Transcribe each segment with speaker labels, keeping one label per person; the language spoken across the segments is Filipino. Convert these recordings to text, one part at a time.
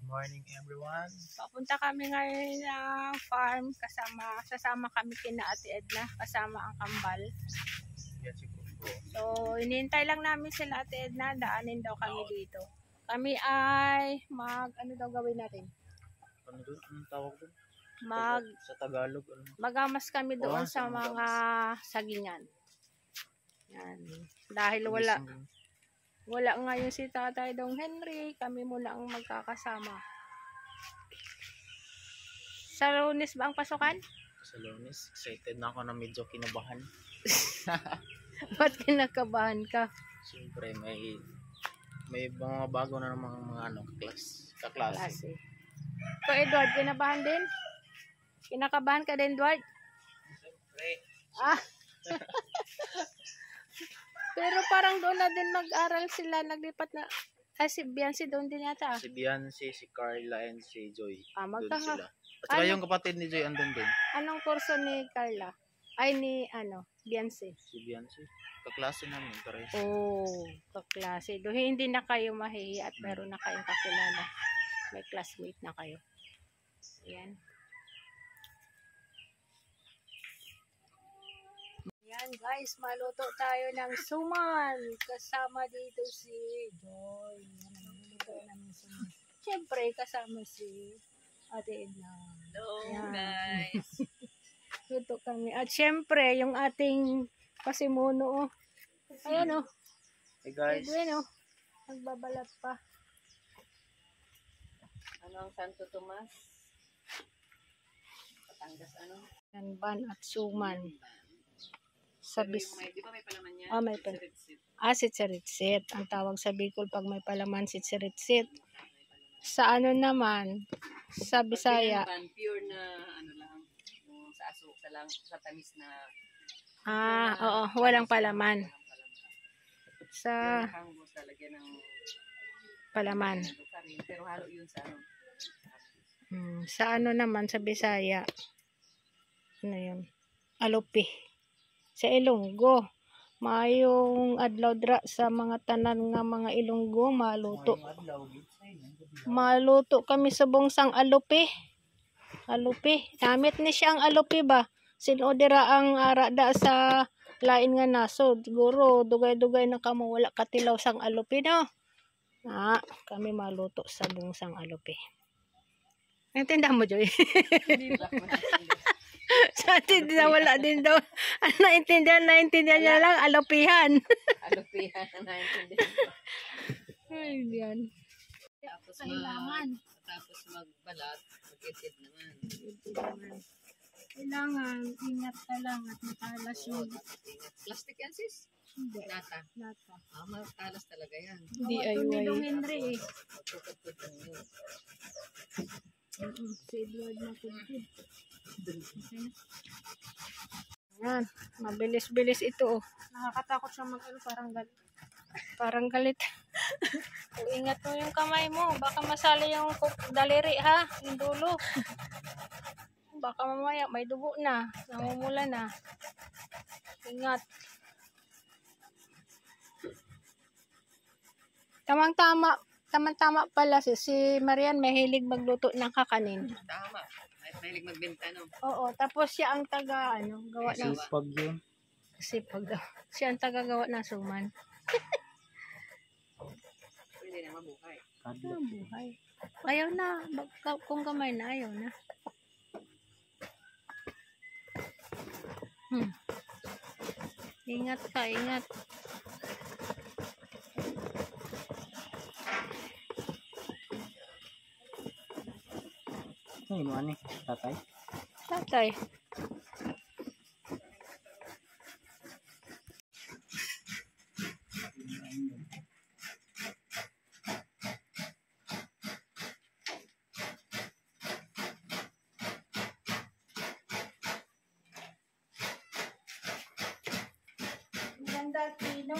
Speaker 1: morning everyone.
Speaker 2: Papunta kami ngayon ng farm sasama kami kina Ate Edna kasama ang kambal.
Speaker 1: Yes,
Speaker 2: so inintay lang namin sila Ate Edna, daanin daw kami dito. Kami ay ano daw gawin natin?
Speaker 1: Ano doon? Anong tawag doon? Sa Tagalog. Ano?
Speaker 2: Magamas kami doon sa mga sagingan. Yan. Dahil wala ngayon si Tatay Dong Henry, kami muna ang magkakasama. Sa Lunes ba ang pasukan?
Speaker 1: Sa Lunes, excited na ako na medyo kinabahan.
Speaker 2: Ba't kinakabahan ka?
Speaker 1: Siyempre may mga bago na namang mga kaklase.
Speaker 2: So Edward, kinabahan din? Kinakabahan ka din, Edward?
Speaker 1: Siyempre.
Speaker 2: Pero parang doon na din mag-aral sila, naglipat na. Si Biancy doon din yata.
Speaker 1: Si Biancy, si Carla, and si Joy. Doon sila. At saka yung kapatid ni Joy andun din.
Speaker 2: Anong kurso ni Carla? Ay ni Biancy?
Speaker 1: Si Biancy. Kaklase namin. Pares.
Speaker 2: Oh, kaklase. Doon hindi na kayo mahihiya at meron na kayong kakilala. May classmate na kayo. Ayan. Yan guys, maluto tayo ng suman. Kasama dito si Joy. Yan ang maluto namin suman. Siyempre, kasama si Ate Edna.
Speaker 3: Hello
Speaker 2: yan,
Speaker 3: guys.
Speaker 2: Luto kami. At siyempre, yung ating pasimuno. Ayan o.
Speaker 1: Hey guys.
Speaker 2: Edwin o. Nagbabalat pa.
Speaker 3: Ano ang Santo Tomas? Patangas ano?
Speaker 2: Tanban at suman.
Speaker 3: Di ba may palaman yan?
Speaker 2: May palaman. Sitseritsit. Ang tawag sa Bicol pag may palaman, sitseritsit. Sa ano naman, sa Bisaya.
Speaker 3: Pure na ano lang, yung sa asuka lang, sa tamis na.
Speaker 2: Oo, walang palaman. Sa
Speaker 3: Hangbos talaga ng
Speaker 2: palaman.
Speaker 3: Pero halo yun sa ano.
Speaker 2: Sa ano naman, sa Bisaya. Ano yun? Alupi. Sa Ilonggo, mayong adlaw dra sa mga tanan nga mga Ilonggo, maluto. Maluto kami sa bongsang alupi. Alupi. Namit ni siya ang alupi ba? Sinodira ang arada sa lain nga naso. Siguro, dugay-dugay na kamo wala katilaw sang alupi, no? Kami maluto sa bongsang alupi. Naintindihan mo, Joy? Sa atin din wala din daw. Naintindihan niya lang, alupihan.
Speaker 3: Alupihan, naintindihan ko.
Speaker 2: Ay, yan.
Speaker 3: Tapos magbalat, mag-edit naman.
Speaker 2: Kailangan, ingat ka lang at matalas yung...
Speaker 3: Plastic yan sis?
Speaker 2: Hindi.
Speaker 3: Lata. Matalas talaga yan.
Speaker 2: DIY. Ito ni Dong Henry eh.
Speaker 3: Magpupagpud lang yun.
Speaker 2: Si Edward na pagpud. Yan, mabilis-bilis ito. Nakakatakot siya parang galit. Ingat mo yung kamay mo, baka masali yung daliri ha, yung dulo. Baka mamaya may dugo na, namumula na. Ingat. Tamang-tama pala si Marian mahilig magluto ng kakanin.
Speaker 3: Tama. Mahilig magbenta, no?
Speaker 2: Oo, tapos siya ang gawa ng...
Speaker 1: Sipag yun.
Speaker 2: Sipag daw. Siya ang gawa ng suman.
Speaker 3: Pwede na mabuhay.
Speaker 2: Buhay. Ayaw na. Kung gamay na, ayaw na. Ingat ka, ingat.
Speaker 1: Ay, ano tatay?
Speaker 2: Tatay. Ganda, Tino.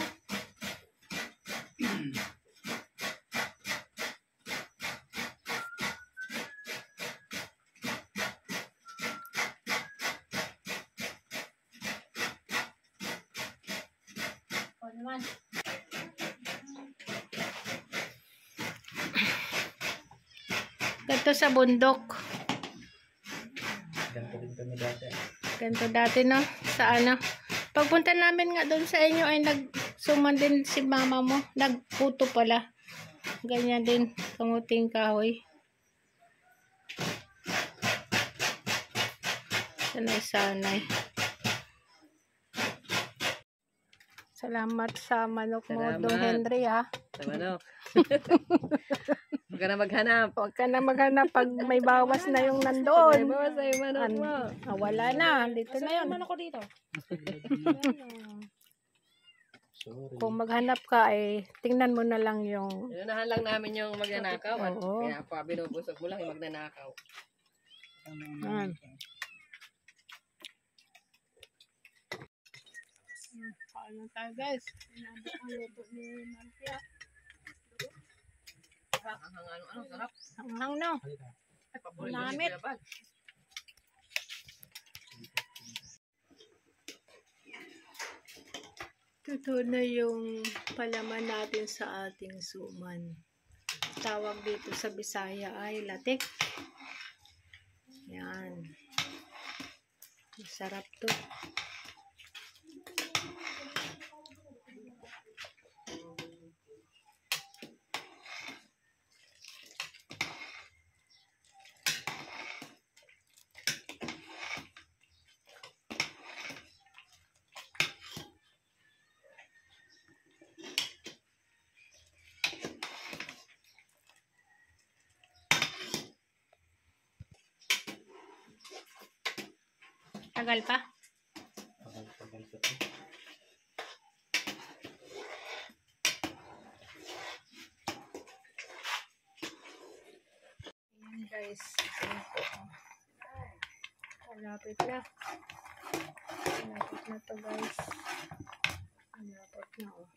Speaker 2: naman. Ganito sa bundok.
Speaker 1: Ganito din kami dati.
Speaker 2: Ganito dati, no? Sa ano. Pagpunta namin nga doon sa inyo ay nagsuman din si mama mo. Nagputo pala. Ganyan din. Kamuting kahoy. Sanay-sanay. Salamat sa manok mo,
Speaker 3: Salamat.
Speaker 2: Dong Henry, ha?
Speaker 3: Sa manok. Huwag ka na maghanap.
Speaker 2: Huwag ka na maghanap pag may bawas na yung
Speaker 3: May
Speaker 2: nandoon.
Speaker 3: bawas sa yung manok mo.
Speaker 2: Wala na. Dito na yun.
Speaker 3: Manok ko dito.
Speaker 1: Sorry.
Speaker 2: Kung maghanap ka, tingnan mo na lang yung...
Speaker 3: Inunahan lang namin yung magnanakaw. At
Speaker 2: Oo.
Speaker 3: kaya pa binubusog mo lang yung magnanakaw.
Speaker 2: Yan. Paano tayo, guys? Inabot ang luto ni Marcia.
Speaker 3: Ang ano, sarap.
Speaker 2: Hanghang, no?
Speaker 3: Ay, paborito ni
Speaker 2: Namit.
Speaker 3: Kuya Bal.
Speaker 2: Ito na yung palaman natin sa ating suman. Tawag dito sa Bisaya ay latik. Yan. Masarap to. Tagal pa?
Speaker 1: Tagal pa to.
Speaker 2: Ayan, guys. Malapit na. Malapit na to, guys. Malapit na, oh.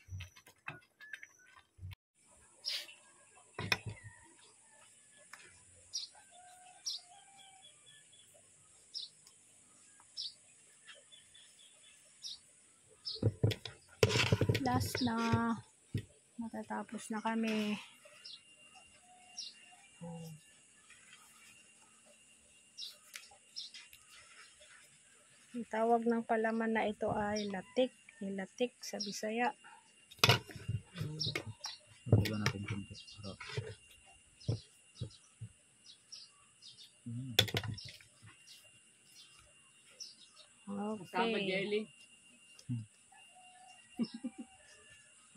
Speaker 2: Last na. Matatapos na kami. Ang tawag ng palaman na ito ay latik. Latik sa Bisaya.
Speaker 1: Lagyan natin konti. Harap.
Speaker 3: Kasama
Speaker 2: Okay.
Speaker 3: jelly.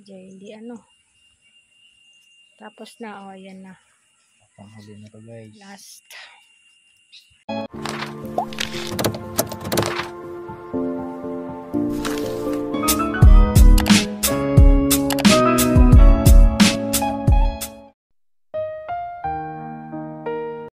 Speaker 2: Jelly ano. Tapos na, oh, yan na.
Speaker 1: Panghuli na to, guys.
Speaker 2: Last.